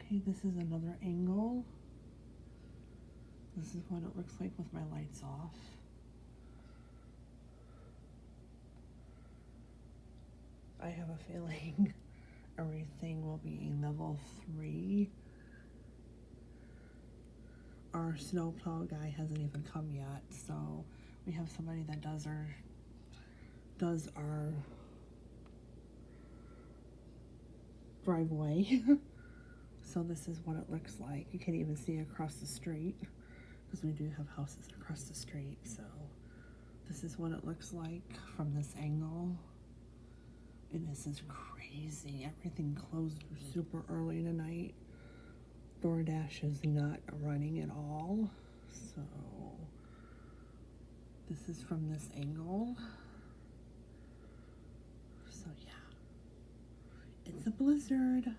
Okay, this is another angle. This is what it looks like with my lights off. I have a feeling everything will be level 3. Our snowplow guy hasn't even come yet, so we have somebody that does our driveway. So this is what it looks like. You can't even see across the street because we do have houses across the street. So this is what it looks like from this angle. And this is crazy. Everything closed super early tonight. DoorDash is not running at all. So this is from this angle. So yeah, it's a blizzard.